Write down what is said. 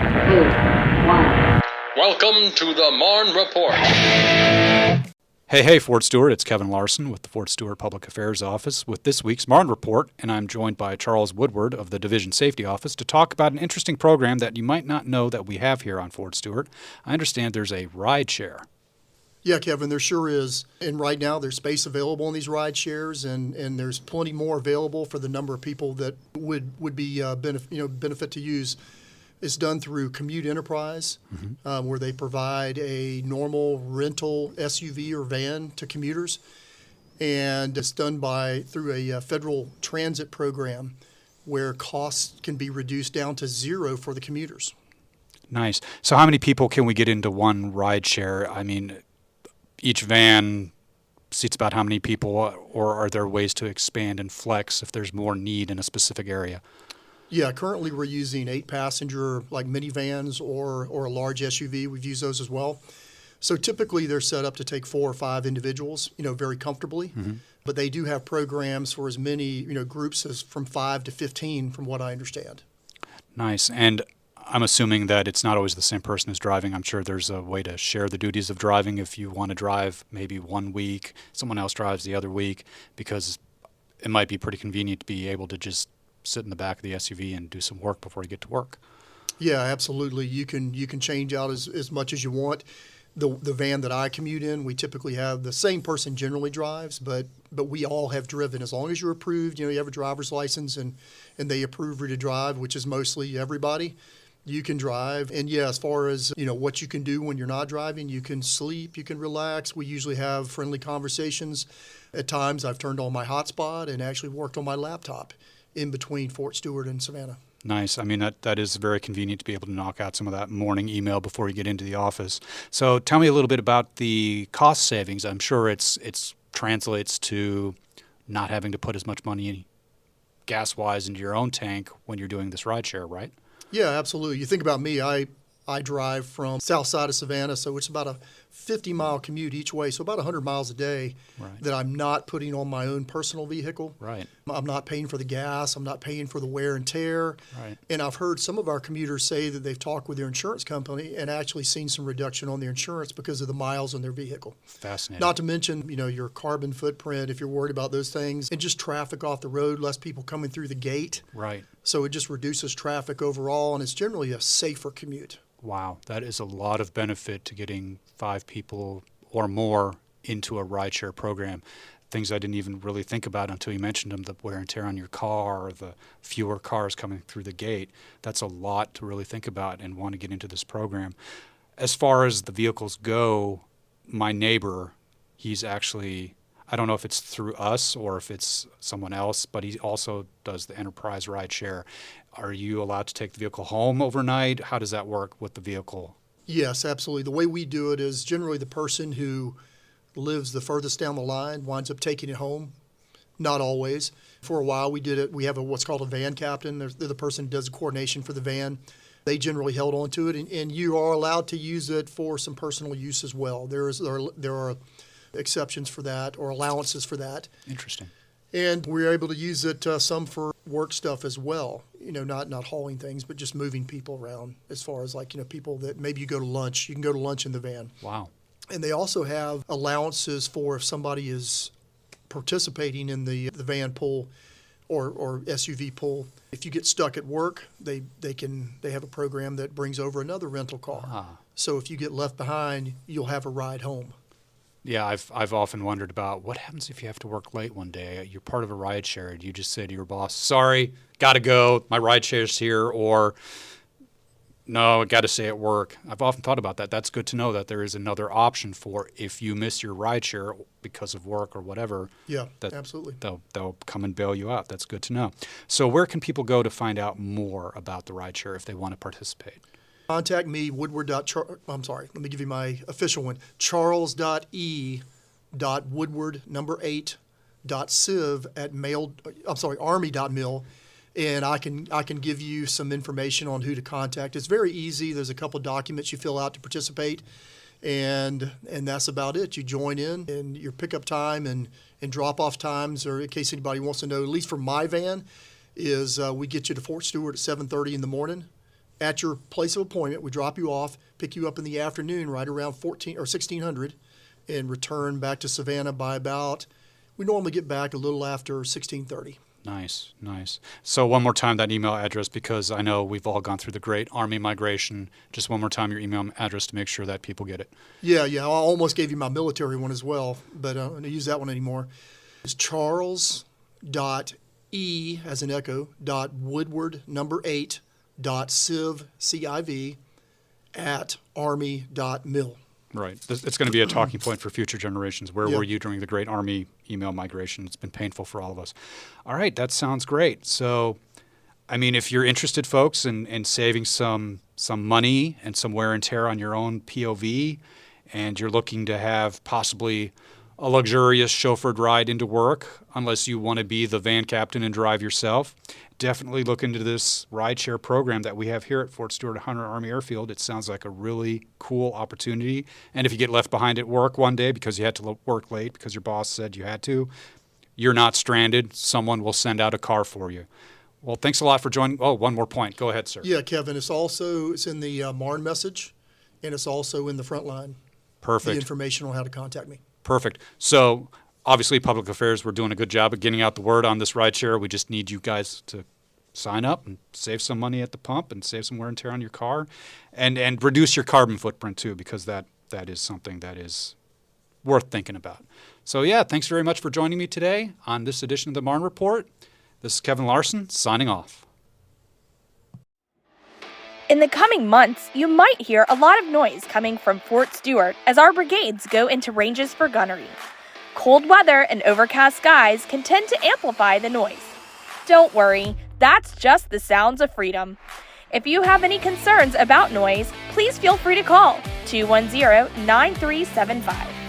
1. Welcome to the Marne Report. Hey, Fort Stewart. It's Kevin Larson with the Fort Stewart Public Affairs Office with this week's Marne Report, and I'm joined by Charles Woodward of the Division Safety Office to talk about an interesting program that you might not know that we have here on Fort Stewart. I understand there's a ride share. Yeah, Kevin, there sure is. And right now there's space available in these ride shares, and there's plenty more available for the number of people that would be benefit to use. It's done through Commuter Enterprise, where they provide a normal rental SUV or van to commuters, and it's done through a federal transit program where costs can be reduced down to zero for the commuters. Nice. So how many people can we get into one ride share? I mean, each van seats about how many people, or are there ways to expand and flex if there's more need in a specific area? Yeah, currently we're using 8-passenger like minivans or a large SUV. We've used those as well. So typically they're set up to take 4 or 5 individuals, very comfortably. But they do have programs for as many, groups as from 5 to 15, from what I understand. Nice. And I'm assuming that it's not always the same person who's driving. I'm sure there's a way to share the duties of driving if you want to drive maybe one week, someone else drives the other week, because it might be pretty convenient to be able to just sit in the back of the SUV and do some work before you get to work. Yeah, absolutely. You can change out as much as you want. The van that I commute in, we typically have the same person generally drives, but we all have driven. As long as you're approved, you have a driver's license and they approve you to drive, which is mostly everybody, you can drive. And yeah, as far as what you can do when you're not driving, you can sleep, you can relax. We usually have friendly conversations. At times I've turned on my hotspot and actually worked on my laptop in between Fort Stewart and Savannah. Nice. I mean, that is very convenient to be able to knock out some of that morning email before you get into the office. So tell me a little bit about the cost savings. I'm sure it's translates to not having to put as much money in gas-wise into your own tank when you're doing this rideshare, right? Yeah, absolutely. You think about me, I drive from south side of Savannah, so it's about a 50-mile commute each way, so about 100 miles a day that I'm not putting on my own personal vehicle. Right. I'm not paying for the gas. I'm not paying for the wear and tear. Right. And I've heard some of our commuters say that they've talked with their insurance company and actually seen some reduction on their insurance because of the miles on their vehicle. Fascinating. Not to mention, your carbon footprint, if you're worried about those things, and just traffic off the road, less people coming through the gate. Right. So it just reduces traffic overall, and it's generally a safer commute. Wow, that is a lot of benefit to getting 5 people or more into a rideshare program. Things I didn't even really think about until you mentioned them, the wear and tear on your car, or the fewer cars coming through the gate. That's a lot to really think about and want to get into this program. As far as the vehicles go, my neighbor, he's actually, I don't know if it's through us or if it's someone else, but he also does the Enterprise rideshare. Are you allowed to take the vehicle home overnight? How does that work with the vehicle? Yes, absolutely. The way we do it is generally the person who lives the furthest down the line winds up taking it home. Not always. For a while we did it. We have what's called a van captain. They're the person who does the coordination for the van. They generally held on to it, and you are allowed to use it for some personal use as well. There are exceptions for that or allowances for that. Interesting. And we're able to use it some for work stuff as well. Not hauling things, but just moving people around as far as people that maybe you go to lunch. You can go to lunch in the van. Wow. And they also have allowances for if somebody is participating in the van pool or SUV pool. If you get stuck at work, they have a program that brings over another rental car. Ah. So if you get left behind, you'll have a ride home. Yeah, I've often wondered about what happens if you have to work late one day. You're part of a ride share. Do you just say to your boss, sorry, got to go, my ride share's here, or no, I got to stay at work? I've often thought about that. That's good to know that there is another option for if you miss your ride share because of work or whatever. Yeah, absolutely. They'll come and bail you out. That's good to know. So where can people go to find out more about the ride share if they want to participate? Contact me, Woodward. I'm sorry, let me give you my official one, charles.e.woodward8.civ@army.mil, and I can give you some information on who to contact. It's very easy. There's a couple of documents you fill out to participate, and that's about it. You join in, and your pickup time and drop-off times, or in case anybody wants to know, at least for my van, is we get you to Fort Stewart at 7:30 in the morning. at your place of appointment. We drop you off, pick you up in the afternoon right around 1600, and return back to Savannah by we normally get back a little after 1630. Nice, nice. So one more time, that email address, because I know we've all gone through the great Army migration. Just one more time, your email address to make sure that people get it. Yeah. I almost gave you my military one as well, but I don't use that one anymore. It's charles.e, as in echo, .woodward, number 8, .civ, C-I-V, at army.mil. Right. It's going to be a talking point for future generations. Where Yeah. were you during the great Army email migration? It's been painful for all of us. All right, that sounds great. So, I mean, if you're interested, folks, in saving some money and some wear and tear on your own POV, and you're looking to have possibly a luxurious chauffeured ride into work, unless you want to be the van captain and drive yourself, definitely look into this rideshare program that we have here at Fort Stewart-Hunter Army Airfield. It sounds like a really cool opportunity. And if you get left behind at work one day because you had to work late because your boss said you had to, you're not stranded. Someone will send out a car for you. Well, thanks a lot for joining. Oh, one more point. Go ahead, sir. Yeah, Kevin, it's in the Marne message, and it's also in the front line. Perfect. The information on how to contact me. Perfect. So obviously public affairs, we're doing a good job of getting out the word on this rideshare. We just need you guys to sign up and save some money at the pump and save some wear and tear on your car, and reduce your carbon footprint too, because that is something that is worth thinking about. So yeah, thanks very much for joining me today on this edition of the Marne Report. This is Kevin Larson signing off. In the coming months, you might hear a lot of noise coming from Fort Stewart as our brigades go into ranges for gunnery. Cold weather and overcast skies can tend to amplify the noise. Don't worry, that's just the sounds of freedom. If you have any concerns about noise, please feel free to call 210-9375.